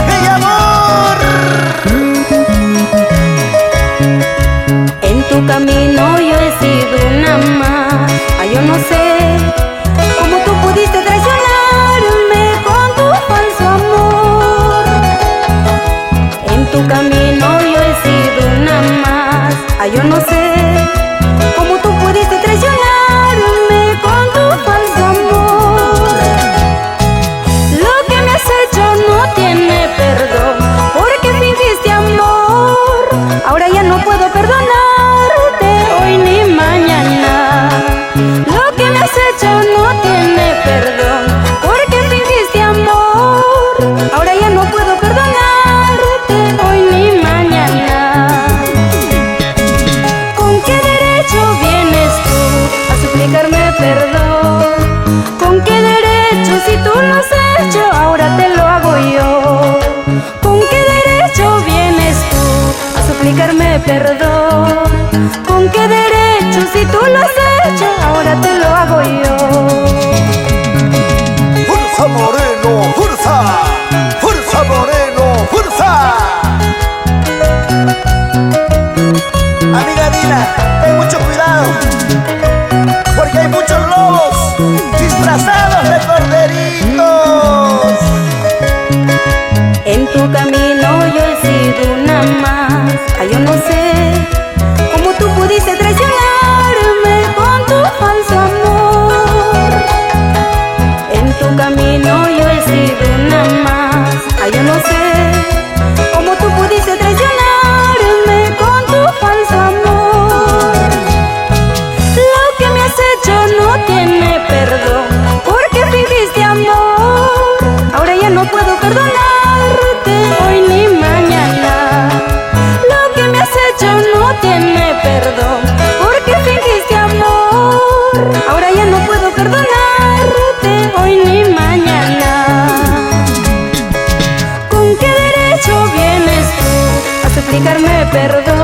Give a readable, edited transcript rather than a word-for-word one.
¡Hey, amor! En tu camino yo he sido una más. Ay, yo no sé cómo tú pudiste traicionarme con tu falso amor. En tu camino yo he sido una más. Ay, yo no sé cómo tú pudiste traicionarme con tu falso amor. Lo que me has hecho no tiene perdón, porque fingiste amor. Ahora ya no puedo perdonarte hoy ni mañana. Lo que me has hecho no tiene perdón, porque fingiste amor. Ahora ya no puedo perdonarte hoy ni mañana. ¿Con qué derecho vienes tú a suplicarme perdón? ¿Con qué derecho, si tú lo has hecho, ahora te lo hago yo? ¿Con qué derecho vienes tú a suplicarme perdón? ¿Con qué derecho, si tú lo has hecho, ahora te lo hago yo? ¡Fuerza, Moreno! ¡Fuerza! ¡Fuerza, Moreno! ¡Fuerza! Amiga Dina, ten mucho cuidado, porque hay muchos lobos disfrazados de corderitos. En tu camino yo he sido una más. Ay, yo no sé cómo tú pudiste traicionarme con tu falso amor. En tu camino yo he sido una más. Ay, yo no sé cómo tú pudiste traicionarme con tu falso amor. Lo que me has hecho no tiene perdón, porque fingiste amor. Ahora ya no puedo perdonarte hoy ni mañana. Lo que me has hecho no tiene perdón, porque fingiste amor. Ahora ya no puedo perdonarte hoy ni mañana. ¿Con qué derecho vienes tú a suplicarme perdón?